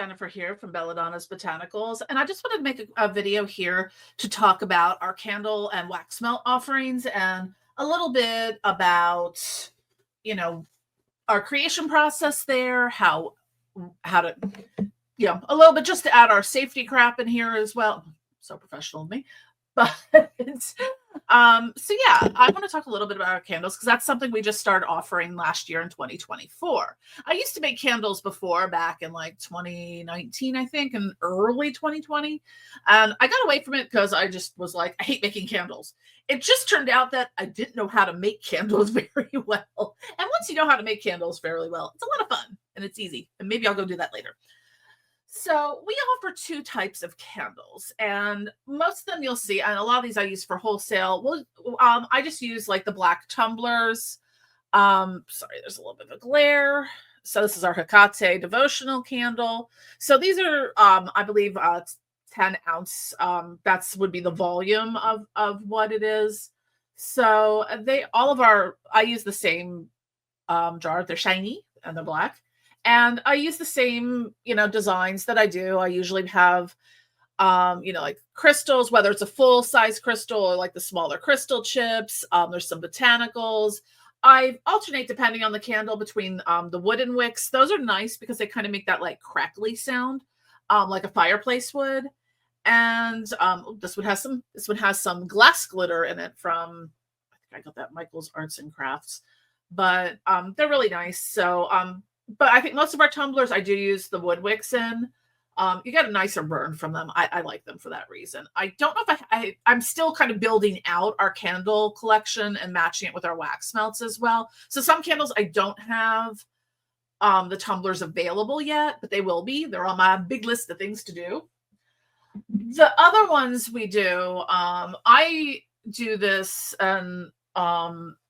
Jennifer here from Belladonna's Botanicals, and I just wanted to make a video here to talk about our candle and wax melt offerings and a little bit about, you know, our creation process there, how to, a little bit just to add our safety crap in here as well. So professional of me. But so yeah, I want to talk a little bit about our candles because that's something we just started offering last year in 2024. I used to make candles before back in like 2019, I think, and early 2020. And I got away from it because I just was like, I hate making candles. It just turned out that I didn't know how to make candles very well. And once you know how to make candles fairly well, it's a lot of fun and it's easy. And maybe I'll go do that later. So we offer two types of candles, and most of them you'll see, and a lot of these I use for wholesale. Well, I just use like the black tumblers. Sorry, there's a little bit of a glare. So this is our Hecate devotional candle. So these are, I believe, 10 ounce. That's would be the volume of what it is. So I use the same jar. They're shiny and they're black. And I use the same, designs that I do. I usually have, like crystals, whether it's a full size crystal or like the smaller crystal chips. There's some botanicals. I alternate depending on the candle between the wooden wicks. Those are nice because they kind of make that like crackly sound, like a fireplace would. And this one has some glass glitter in it from, I think I got that Michael's Arts and Crafts, but they're really nice. So but I think most of our tumblers, I do use the wood wicks in. You get a nicer burn from them. I like them for that reason. I don't know if I'm still kind of building out our candle collection and matching it with our wax melts as well. So some candles I don't have the tumblers available yet, but they will be. They're on my big list of things to do. The other ones we do, I do this and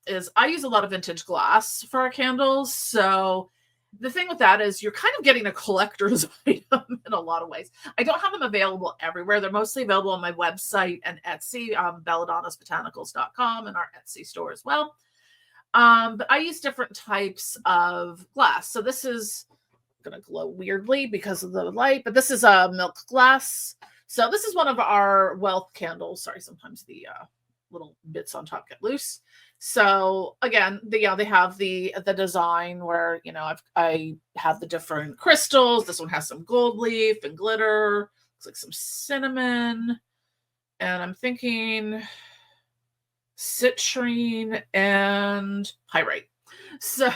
is I use a lot of vintage glass for our candles. So the thing with that is you're kind of getting a collector's item in a lot of ways. I don't have them available everywhere. They're mostly available on my website and Etsy, belladonnasbotanicals.com, and our Etsy store as well. But I use different types of glass. So this is going to glow weirdly because of the light, but this is a milk glass. So this is one of our wealth candles. Sorry, sometimes the little bits on top get loose. So again, they have the design where I have the different crystals. This one has some gold leaf and glitter. Looks like some cinnamon, and I'm thinking citrine and pyrite. So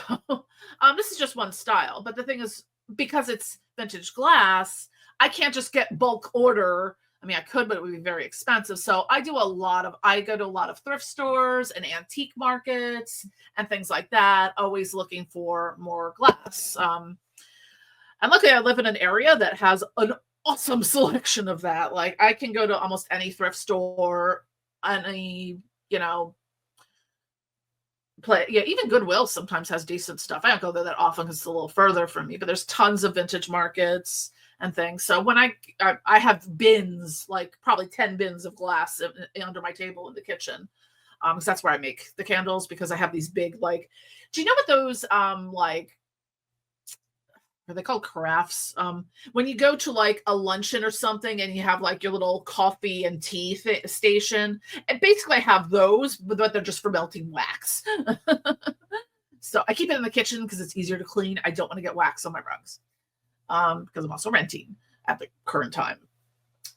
this is just one style, but the thing is, because it's vintage glass, I can't just get bulk order. I mean, I could, but it would be very expensive. So I go to a lot of thrift stores and antique markets and things like that, always looking for more glass. And luckily I live in an area that has an awesome selection of that. Like I can go to almost any thrift store, even Goodwill sometimes has decent stuff. I don't go there that often because it's a little further from me, but there's tons of vintage markets and things. So when I have bins, like probably 10 bins of glass under my table in the kitchen, because that's where I make the candles, because I have these big, like, do you know what those like, are they called crafts? When you go to like a luncheon or something and you have like your little coffee and tea station, and basically I have those, but they're just for melting wax. So I keep it in the kitchen because it's easier to clean. I don't want to get wax on my rugs. Because I'm also renting at the current time.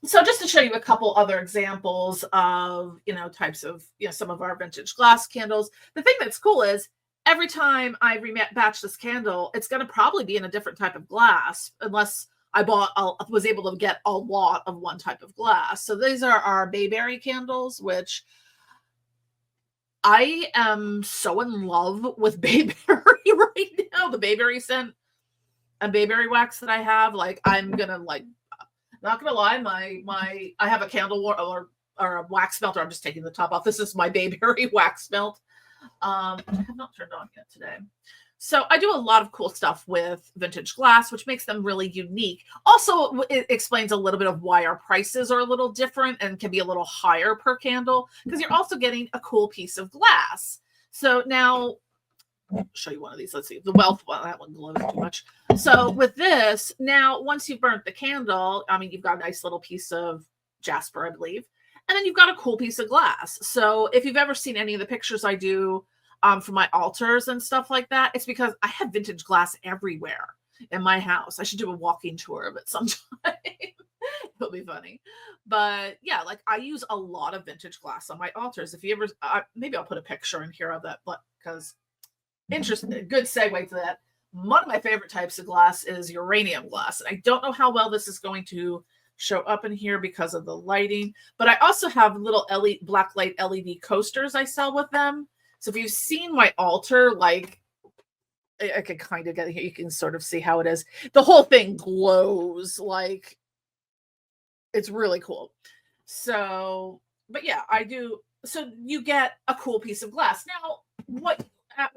So just to show you a couple other examples of, types of, some of our vintage glass candles. The thing that's cool is every time I rebatch this candle, it's going to probably be in a different type of glass, unless I was able to get a lot of one type of glass. So these are our bayberry candles, which I am so in love with bayberry right now. The bayberry scent and bayberry wax that I have, like, I'm gonna not gonna lie, I have a candle or a wax melter. I'm just taking the top off. This is my bayberry wax melt. I have not turned on yet today. So I do a lot of cool stuff with vintage glass, which makes them really unique. Also, it explains a little bit of why our prices are a little different and can be a little higher per candle, because you're also getting a cool piece of glass. So now show you one of these. Let's see. The Wealth one, that one glows too much. So with this, now once you've burnt the candle, I mean, you've got a nice little piece of jasper, I believe. And then you've got a cool piece of glass. So if you've ever seen any of the pictures I do for my altars and stuff like that, it's because I have vintage glass everywhere in my house. I should do a walking tour of it sometime. It'll be funny. But yeah, like I use a lot of vintage glass on my altars. If you ever, maybe I'll put a picture in here of that, but because interesting, good segue to that. One of my favorite types of glass is uranium glass. I don't know how well this is going to show up in here because of the lighting, but I also have little LED, black light LED coasters I sell with them. So if you've seen my altar, like I could kind of get here, you can sort of see how it is. The whole thing glows, like it's really cool. So, but yeah, I do. So you get a cool piece of glass. Now,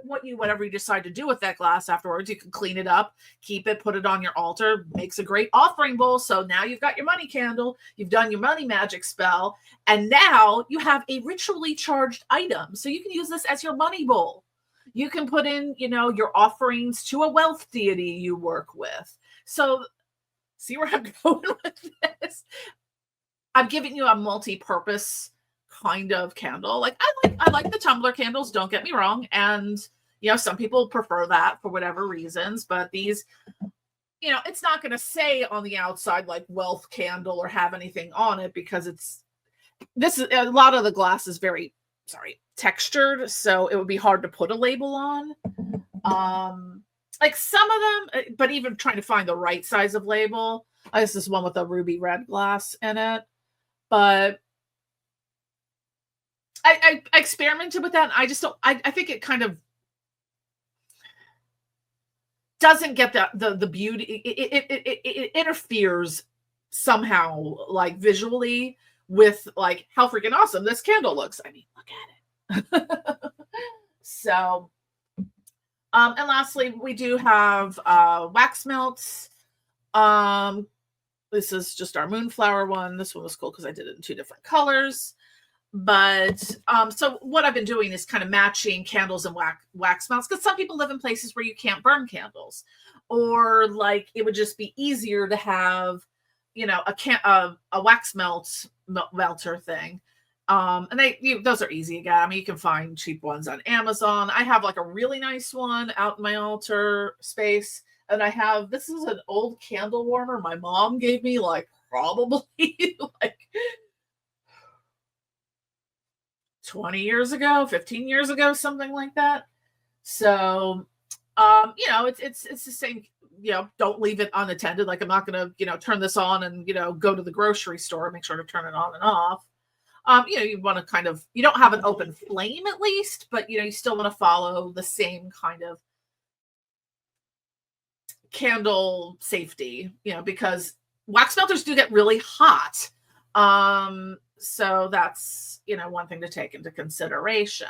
whatever you decide to do with that glass afterwards, you can clean it up, keep it, put it on your altar, makes a great offering bowl. So now you've got your money candle, you've done your money magic spell, and now you have a ritually charged item. So you can use this as your money bowl. You can put in, your offerings to a wealth deity you work with. So see where I'm going with this? I'm giving you a multi-purpose kind of candle. Like I like the tumbler candles, don't get me wrong. And some people prefer that for whatever reasons, but these, it's not going to say on the outside like wealth candle or have anything on it because a lot of the glass is very textured, so it would be hard to put a label on. Like some of them, but even trying to find the right size of label. I guess this one with a ruby red glass in it, but I experimented with that. And I just don't. I think it kind of doesn't get the beauty. It interferes somehow, like visually, with like how freaking awesome this candle looks. I mean, look at it. So, and lastly, we do have wax melts. This is just our moonflower one. This one was cool because I did it in 2 different colors. But so what I've been doing is kind of matching candles and wax melts, because some people live in places where you can't burn candles, or like it would just be easier to have, a wax melter thing. And those are easy again. I mean, you can find cheap ones on Amazon. I have like a really nice one out in my altar space, and this is an old candle warmer my mom gave me, like probably like 20 years ago, 15 years ago, something like that. So, it's the same, don't leave it unattended. Like I'm not going to, turn this on and, go to the grocery store, make sure to turn it on and off. You want to kind of, you don't have an open flame at least, but, you still want to follow the same kind of candle safety, because wax melters do get really hot. So that's, one thing to take into consideration.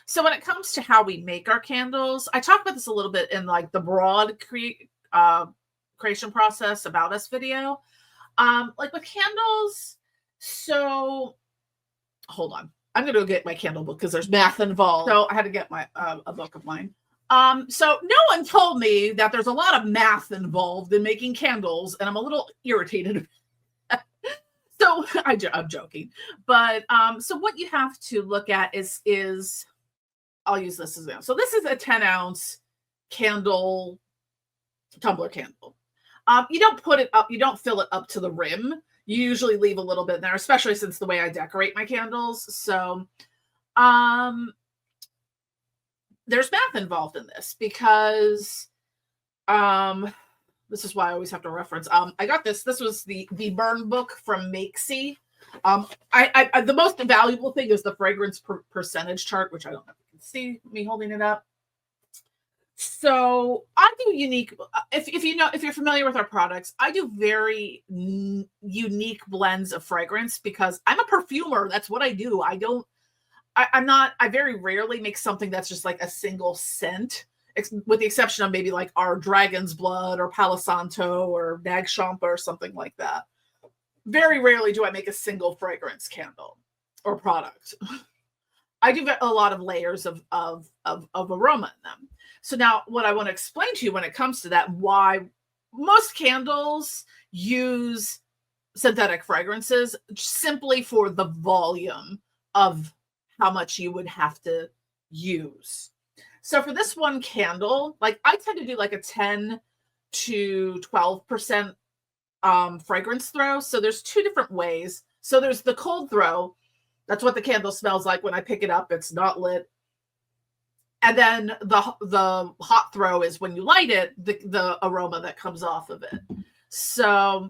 So when it comes to how we make our candles, I talked about this a little bit in like the broad creation process about us video. Like with candles, so hold on. I'm going to go get my candle book because there's math involved. So I had to get a book of mine. So no one told me that there's a lot of math involved in making candles, and I'm a little irritated. So I'm joking, but so what you have to look at is I'll use this as example. So this is a 10-ounce candle, tumbler candle. You don't put it up, you don't fill it up to the rim. You usually leave a little bit in there, especially since the way I decorate my candles. So there's math involved in this because this is why I always have to reference. I got this. This was the burn book from Makesy. I the most valuable thing is the fragrance percentage chart, which I don't know if you can see me holding it up. So I do unique. If you're familiar with our products, I do very unique blends of fragrance because I'm a perfumer. That's what I do. I very rarely make something that's just like a single scent, with the exception of maybe like our Dragon's Blood or Palo Santo or Nag Champa or something like that. Very rarely do I make a single fragrance candle or product. I do a lot of layers of aroma in them. So now what I want to explain to you when it comes to that, why most candles use synthetic fragrances simply for the volume of how much you would have to use. So for this one candle, like I tend to do like a 10 to 12% fragrance throw. So there's two different ways. So there's the cold throw. That's what the candle smells like when I pick it up. It's not lit. And then the hot throw is when you light it, the aroma that comes off of it. So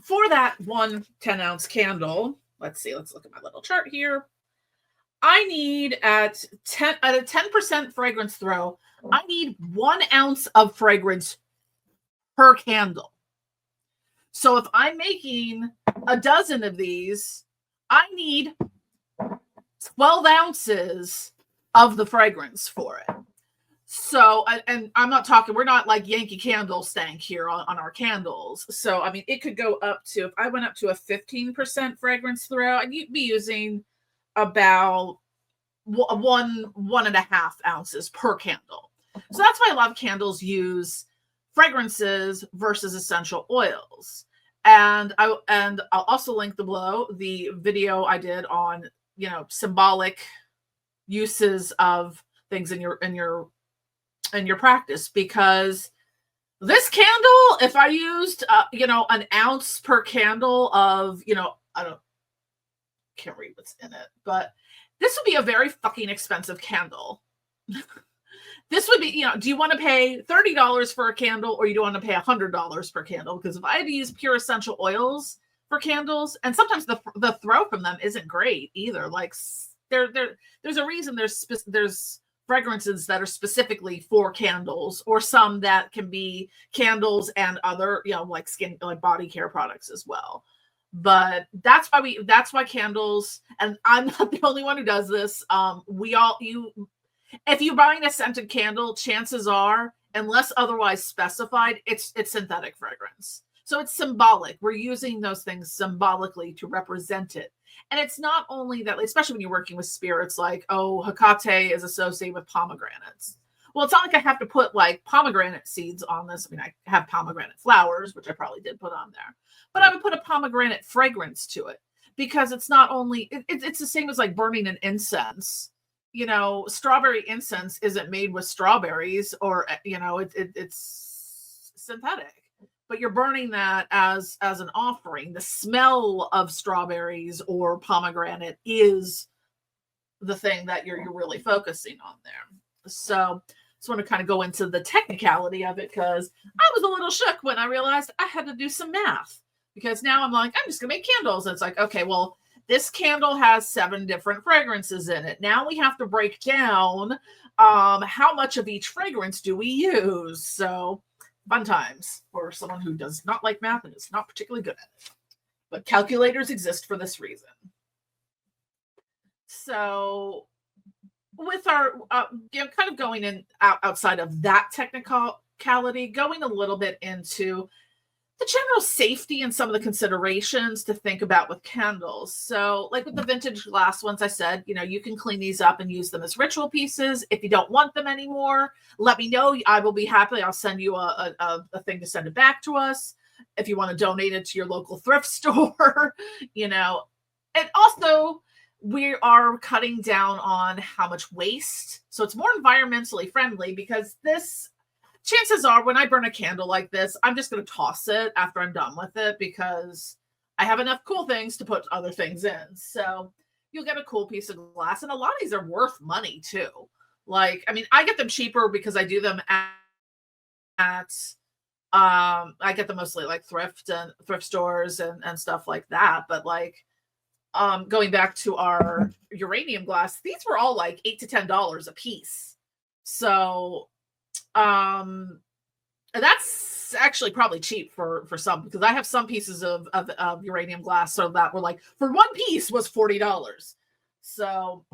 for that one 10-ounce candle, let's look at my little chart here. I need at a 10% fragrance throw, I need 1 ounce of fragrance per candle. So if I'm making a dozen of these, I need 12 ounces of the fragrance for it. So, and I'm not talking, we're not like Yankee Candle stank here on our candles. So, I mean, it could go up to, if I went up to a 15% fragrance throw, I'd be using about 1.5 ounces per candle. So that's why a lot of candles use fragrances versus essential oils. And I'll also link below the video I did on, symbolic uses of things in your practice, because this candle, if I used an ounce per candle of, can't read what's in it, but this would be a very fucking expensive candle. This would be, do you want to pay $30 for a candle, or you don't want to pay $100 per candle? Because if I had to use pure essential oils for candles, and sometimes the throw from them isn't great either. Like there's a reason there's fragrances that are specifically for candles, or some that can be candles and other, like skin, like body care products as well. But that's why candles, and I'm not the only one who does this. If you're buying a scented candle, chances are, unless otherwise specified, it's synthetic fragrance. So it's symbolic. We're using those things symbolically to represent it. And it's not only that, especially when you're working with spirits, like, oh, Hecate is associated with pomegranates. Well, it's not like I have to put like pomegranate seeds on this. I mean, I have pomegranate flowers, which I probably did put on there, but I would put a pomegranate fragrance to it, because it's not only, it's the same as like burning an incense. Strawberry incense isn't made with strawberries, or, it's synthetic, but you're burning that as an offering. The smell of strawberries or pomegranate is the thing that you're really focusing on there. So just want to kind of go into the technicality of it, because I was a little shook when I realized I had to do some math, because now I'm like, I'm just gonna make candles. And it's like, okay, well, this candle has 7 different fragrances in it. Now we have to break down how much of each fragrance do we use. So fun times for someone who does not like math and is not particularly good at it. But calculators exist for this reason. So with our, kind of going in outside of that technicality, going a little bit into the general safety and some of the considerations to think about with candles. So like with the vintage glass ones, I said, you can clean these up and use them as ritual pieces. If you don't want them anymore, let me know. I will be happy. I'll send you a thing to send it back to us. If you want to donate it to your local thrift store, and also we are cutting down on how much waste. So it's more environmentally friendly, because chances are when I burn a candle like this, I'm just going to toss it after I'm done with it, because I have enough cool things to put other things in. So you'll get a cool piece of glass. And a lot of these are worth money too. Like, I mean, I get them cheaper because I do them I get them mostly like thrift stores and stuff like that. But like, going back to our uranium glass, these were all like $8 to $10 a piece. So, that's actually probably cheap for some, because I have some pieces of uranium glass, so that were like, for one piece was $40. So,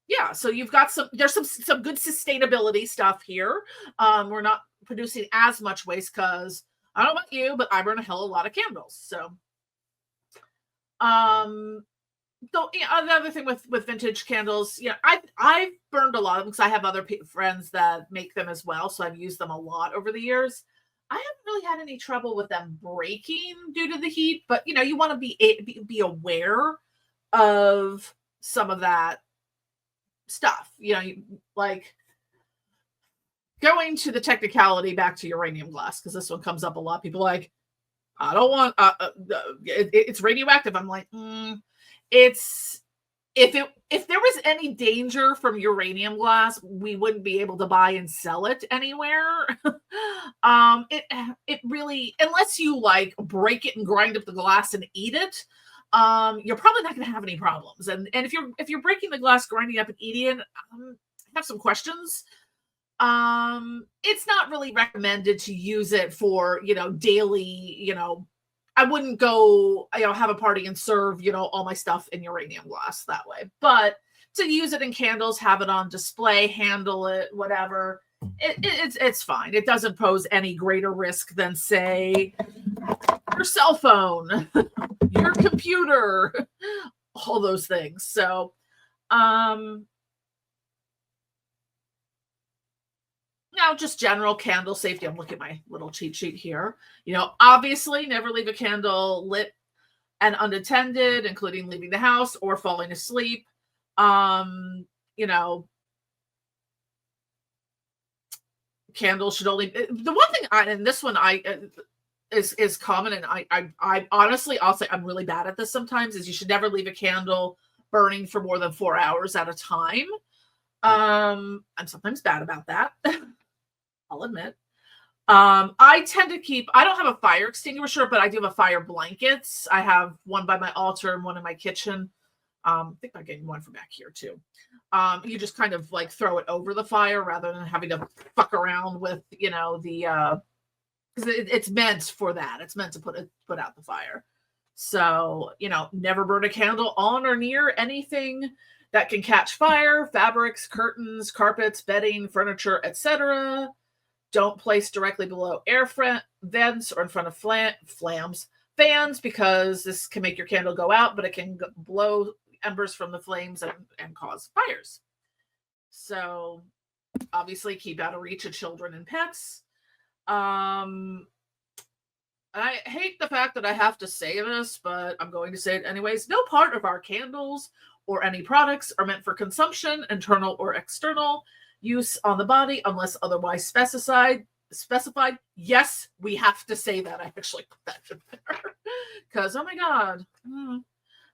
yeah, so you've got there's some good sustainability stuff here. We're not producing as much waste, because I don't know about you, but I burn a hell of a lot of candles. So Um, so yeah, another thing with vintage candles, yeah, I've burned a lot of them because I have other friends that make them as well, so I've used them a lot over the years. I haven't really had any trouble with them breaking due to the heat, but you want to be aware of some of that stuff. Like going to the technicality back to uranium glass, because this one comes up a lot. People are like, I don't want it's radioactive. I'm like, it's if there was any danger from uranium glass, we wouldn't be able to buy and sell it anywhere. It really, unless you like break it and grind up the glass and eat it, you're probably not going to have any problems. And if you're breaking the glass, grinding up and eating it, I have some questions. It's not really recommended to use it for daily. I wouldn't go have a party and serve all my stuff in uranium glass that way, but to use it in candles, have it on display, handle it, whatever, it's fine. It doesn't pose any greater risk than, say, your cell phone, your computer, all those things. So now, just general candle safety. I'm looking at my little cheat sheet here. Obviously, never leave a candle lit and unattended, including leaving the house or falling asleep. Candles should only. The one thing, and this one is common, and I honestly, I'll say I'm really bad at this sometimes. Is you should never leave a candle burning for more than 4 hours at a time. I'm sometimes bad about that. I'll admit. I tend to I don't have a fire extinguisher, but I do have a fire blankets. I have one by my altar and one in my kitchen. I think I'm getting one from back here too. You just kind of like throw it over the fire rather than having to fuck around with, because it's meant for that. It's meant to put out the fire. So, never burn a candle on or near anything that can catch fire: fabrics, curtains, carpets, bedding, furniture, etc. Don't place directly below air vents or in front of fans, because this can make your candle go out, but it can blow embers from the flames and cause fires. So obviously keep out of reach of children and pets. I hate the fact that I have to say this, but I'm going to say it anyways. No part of our candles or any products are meant for consumption, internal or external use on the body, unless otherwise specified. Yes, we have to say that. I actually put that in there because, oh my god,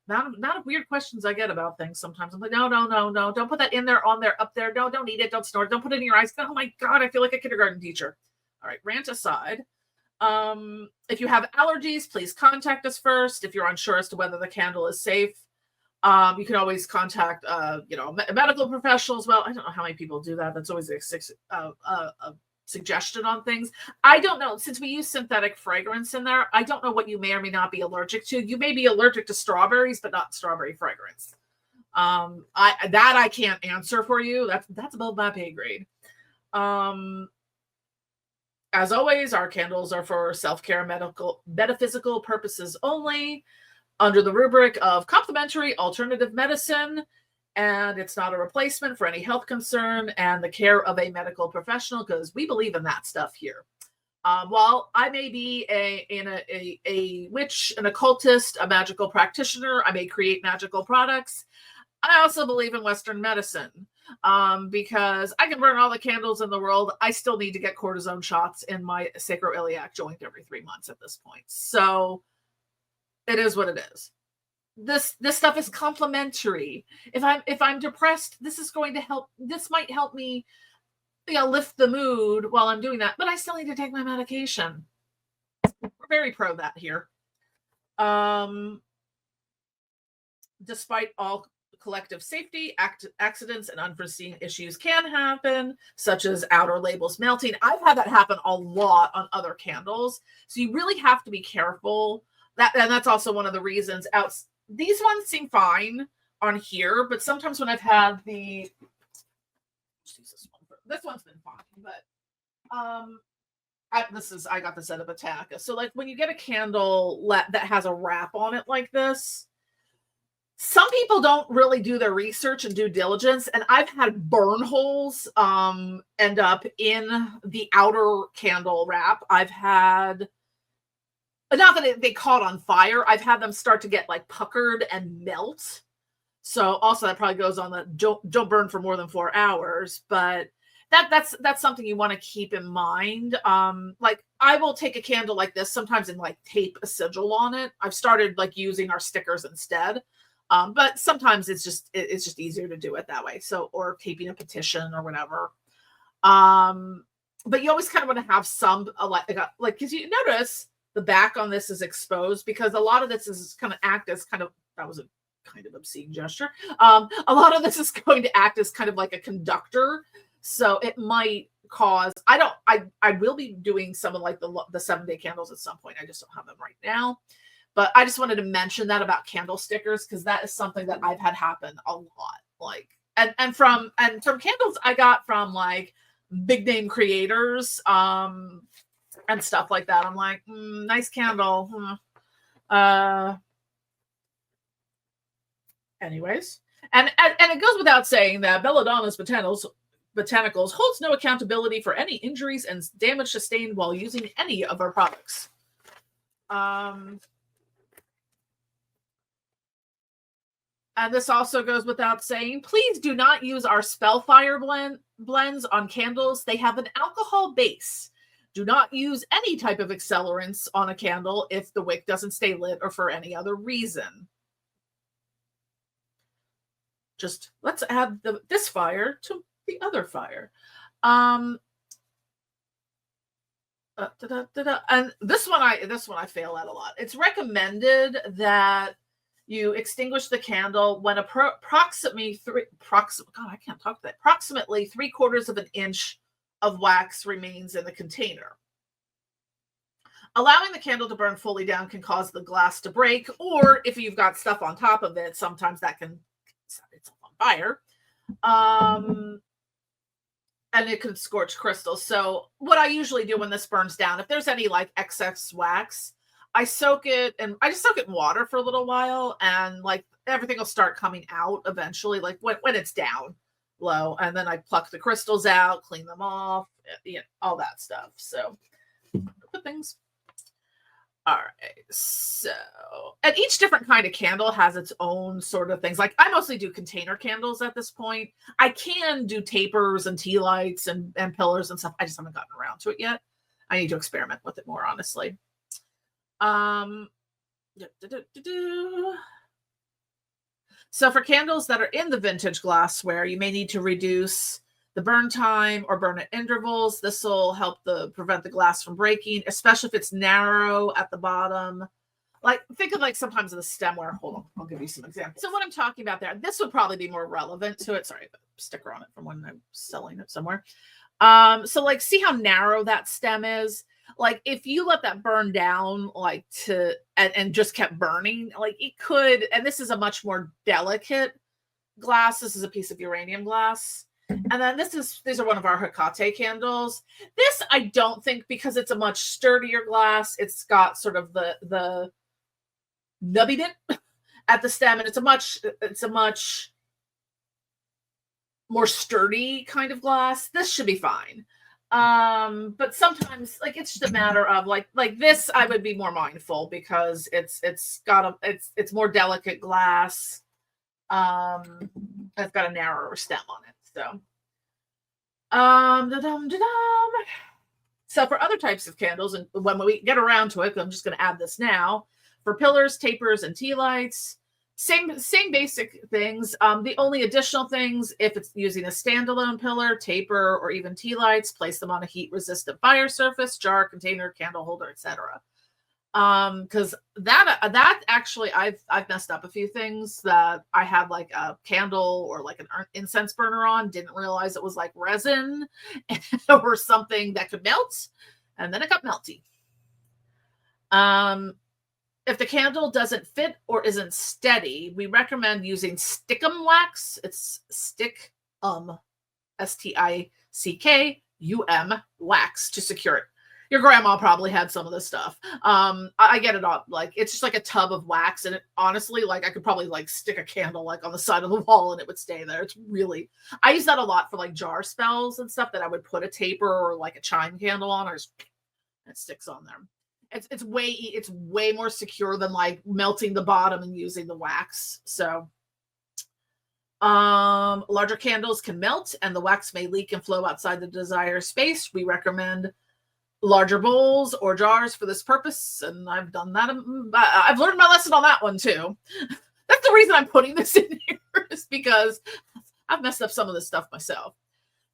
not of weird questions I get about things sometimes. I'm like, no, don't put that in there, on there, up there. No, don't eat it, don't snort, don't put it in your eyes. Oh my god, I feel like a kindergarten teacher. All right, rant aside. If you have allergies, please contact us first. If you're unsure as to whether the candle is safe, you can always contact, medical professionals. Well, I don't know how many people do that. That's always a suggestion on things. I don't know. Since we use synthetic fragrance in there, I don't know what you may or may not be allergic to. You may be allergic to strawberries, but not strawberry fragrance. I can't answer for you. That's above my pay grade. As always, our candles are for self-care, metaphysical purposes only, under the rubric of complementary alternative medicine, and it's not a replacement for any health concern and the care of a medical professional, because we believe in that stuff here. While I may be a witch, an occultist, a magical practitioner, I may create magical products, I also believe in Western medicine, because I can burn all the candles in the world. I still need to get cortisone shots in my sacroiliac joint every 3 months at this point. So it is what it is. This stuff is complementary. If I'm depressed, this is going to help. This might help me, lift the mood while I'm doing that, but I still need to take my medication. We're very pro that here. Despite all collective safety, accidents and unforeseen issues can happen, such as outer labels melting. I've had that happen a lot on other candles. So you really have to be careful. And that's also one of the reasons these ones seem fine on here, but sometimes when I've had this one's been fine, but I got this out of Attack. So like when you get a candle that has a wrap on it like this, Some people don't really do their research and due diligence, and I've had burn holes end up in the outer candle wrap. I've had, not that they caught on fire, I've had them start to get like puckered and melt. So also that probably goes on the don't burn for more than 4 hours, but that's something you want to keep in mind. Like I will take a candle like this sometimes and like tape a sigil on it. I've started like using our stickers instead. But sometimes it's just easier to do it that way. So, or taping a petition or whatever. But you always kind of want to have some like because you notice the back on this is exposed because a lot of this is kind of act as kind of, that was a kind of obscene gesture. A lot of this is going to act as kind of like a conductor. So it might cause, I will be doing some of like the 7-day candles at some point. I just don't have them right now. But I just wanted to mention that about candle stickers because that is something that I've had happen a lot. Like, and from candles I got from like big name creators and stuff like that. I'm like, nice candle. Anyways, and it goes without saying that Belladonna's Botanicals holds no accountability for any injuries and damage sustained while using any of our products. And this also goes without saying, please do not use our Spellfire blends on candles. They have an alcohol base. Do not use any type of accelerants on a candle if the wick doesn't stay lit or for any other reason. Just let's add this fire to the other fire. And this one I fail at a lot. It's recommended that you extinguish the candle when approximately 3/4 of an inch of wax remains in the container. Allowing the candle to burn fully down can cause the glass to break, or if you've got stuff on top of it, sometimes that can set itself on fire. And it could scorch crystals. So what I usually do when this burns down, if there's any like excess wax, I soak it and I just soak it in water for a little while, and like everything will start coming out eventually, like when it's down low, and then I pluck the crystals out, clean them off, all that stuff. So good things. All right. So, and each different kind of candle has its own sort of things. Like I mostly do container candles at this point. I can do tapers and tea lights and pillars and stuff. I just haven't gotten around to it yet. I need to experiment with it more, honestly. So for candles that are in the vintage glassware, you may need to reduce the burn time or burn at intervals. This will help prevent the glass from breaking, especially if it's narrow at the bottom. Like think of like sometimes in the stemware. Hold on, I'll give you some examples. So what I'm talking about there, this would probably be more relevant to it. Sorry, sticker on it from when I'm selling it somewhere. So like see how narrow that stem is? Like if you let that burn down like and just kept burning, like it could, and this is a much more delicate glass. This is a piece of uranium glass. And then these are one of our Hecate candles. This I don't think, because it's a much sturdier glass. It's got sort of the nubbiness at the stem, and it's a much more sturdy kind of glass. This should be fine. But sometimes like it's just a matter of like this I would be more mindful because it's more delicate glass. It's got a narrower stem on it. So so for other types of candles, and when we get around to it, I'm just going to add this now. For pillars, tapers, and tea lights, same basic things. The only additional things, if it's using a standalone pillar, taper, or even tea lights, place them on a heat-resistant fire surface, jar, container, candle holder, etc. Because that actually I've messed up a few things that I had like a candle or like an incense burner on, didn't realize it was like resin or something that could melt, and then it got melty. If the candle doesn't fit or isn't steady, we recommend using stickum wax. It's stickum, STICKUM wax, to secure it. Your grandma probably had some of this stuff. I get it all. Like, it's just like a tub of wax, and it honestly, like, I could probably like stick a candle like on the side of the wall and it would stay there. It's really, I use that a lot for like jar spells and stuff that I would put a taper or like a chime candle on, or it sticks on there. It's way more secure than like melting the bottom and using the wax. So larger candles can melt and the wax may leak and flow outside the desired space. We recommend larger bowls or jars for this purpose, and I've done that. I've learned my lesson on that one too. That's the reason I'm putting this in here, is because I've messed up some of this stuff myself.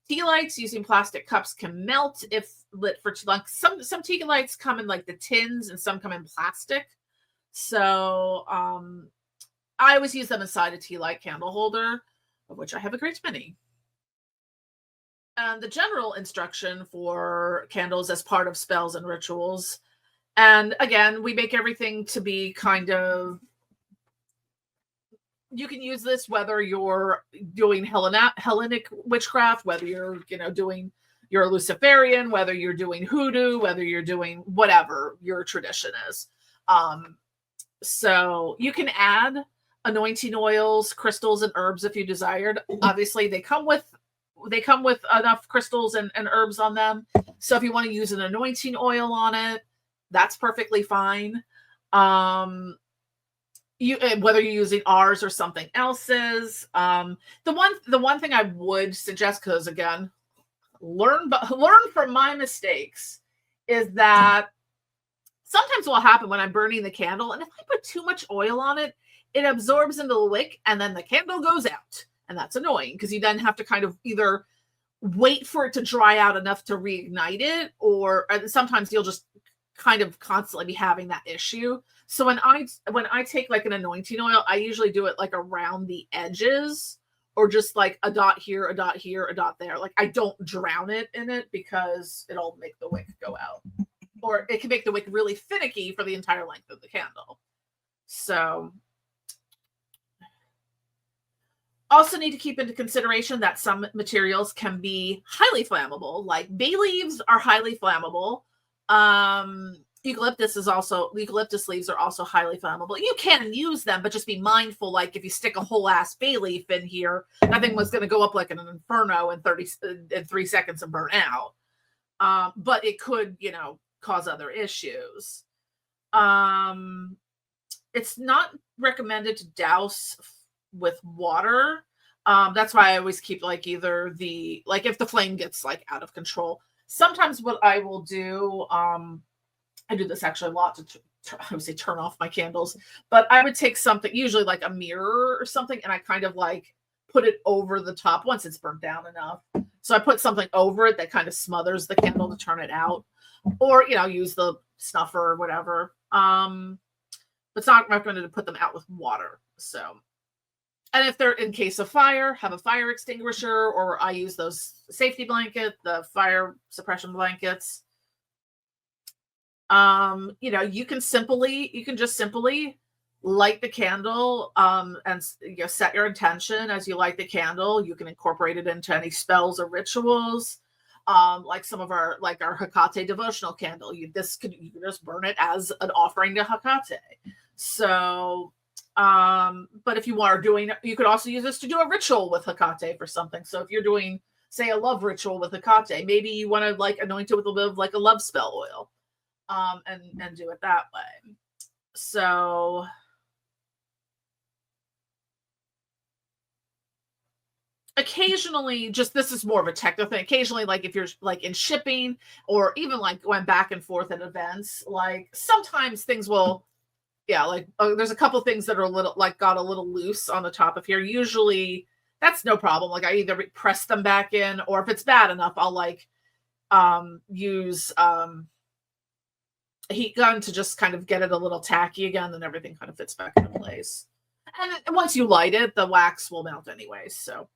Tea lights using plastic cups can melt if lit for too long. Some tea lights come in like the tins and some come in plastic. So I always use them inside a tea light candle holder, of which I have a great many. And the general instruction for candles as part of spells and rituals. And again, we make everything to be kind of, you can use this whether you're doing Hellenic witchcraft, whether you're, doing your Luciferian, whether you're doing hoodoo, whether you're doing whatever your tradition is. So you can add anointing oils, crystals, and herbs if you desired. Obviously, they come with enough crystals and herbs on them. So if you want to use an anointing oil on it, that's perfectly fine. Whether you're using ours or something else's. The one thing I would suggest, because again, learn from my mistakes, is that sometimes what will happen when I'm burning the candle, and if I put too much oil on it, it absorbs into the wick and then the candle goes out. And that's annoying because you then have to kind of either wait for it to dry out enough to reignite it, or sometimes you'll just kind of constantly be having that issue. So when I take like an anointing oil, I usually do it like around the edges, or just like a dot here, a dot here, a dot there. Like, I don't drown it in it because it'll make the wick go out, or it can make the wick really finicky for the entire length of the candle. So also need to keep into consideration that some materials can be highly flammable, like bay leaves are highly flammable. Eucalyptus leaves are also highly flammable. You can use them, but just be mindful, like if you stick a whole ass bay leaf in here, that thing was going to go up like an inferno in 3 seconds and burn out. But it could, cause other issues. It's not recommended to douse with water. That's why I always keep like either if the flame gets like out of control. Sometimes what I will do, I do this actually a lot to I would say turn off my candles, but I would take something, usually like a mirror or something, and I kind of like put it over the top once it's burnt down enough. So I put something over it that kind of smothers the candle to turn it out, or use the snuffer or whatever. But it's not recommended to put them out with water. So. And if they're in case of fire, have a fire extinguisher, or I use those safety blanket, the fire suppression blankets. You can just simply light the candle, and set your intention as you light the candle. You can incorporate it into any spells or rituals. Like some of our Hecate devotional candle. You can just burn it as an offering to Hecate. So, but if you are doing, you could also use this to do a ritual with Hecate for something. So if you're doing, say, a love ritual with Hecate, maybe you want to like anoint it with a bit of like a love spell oil, and do it that way. So occasionally, just this is more of a technical thing. Occasionally, like if you're like in shipping or even like going back and forth at events, like sometimes things will. Yeah, like there's a couple things that are a little like got a little loose on the top of here. Usually that's no problem. Like I either press them back in, or if it's bad enough, I'll like use a heat gun to just kind of get it a little tacky again, then everything kind of fits back into place. And once you light it, the wax will melt anyway. So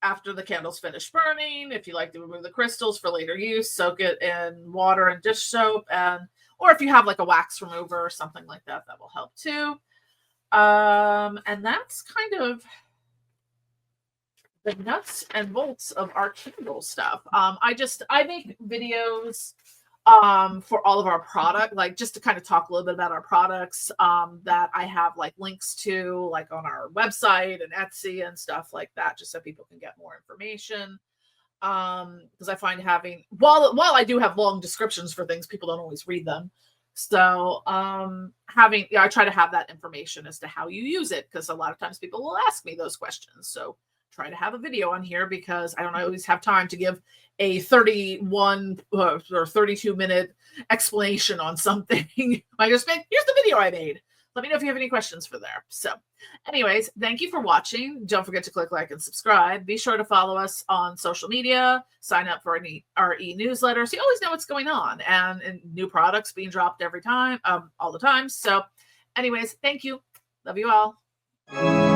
after the candle's finished burning, if you like to remove the crystals for later use, soak it in water and dish soap, or if you have like a wax remover or something like that, that will help too. And that's kind of the nuts and bolts of our Kindle stuff. I make videos for all of our product, like just to kind of talk a little bit about our products that I have like links to like on our website and Etsy and stuff like that, just so people can get more information. Because I find having while I do have long descriptions for things, people don't always read them. So having I try to have that information as to how you use it, because a lot of times people will ask me those questions. So try to have a video on here because I don't always have time to give a 31 or 32-minute explanation on something. I just make, here's the video I made. Let me know if you have any questions for there. So anyways, thank you for watching. Don't forget to click like and subscribe. Be sure to follow us on social media, sign up for our e-newsletter so you always know what's going on, and new products being dropped every time, all the time. So anyways, thank you. Love you all.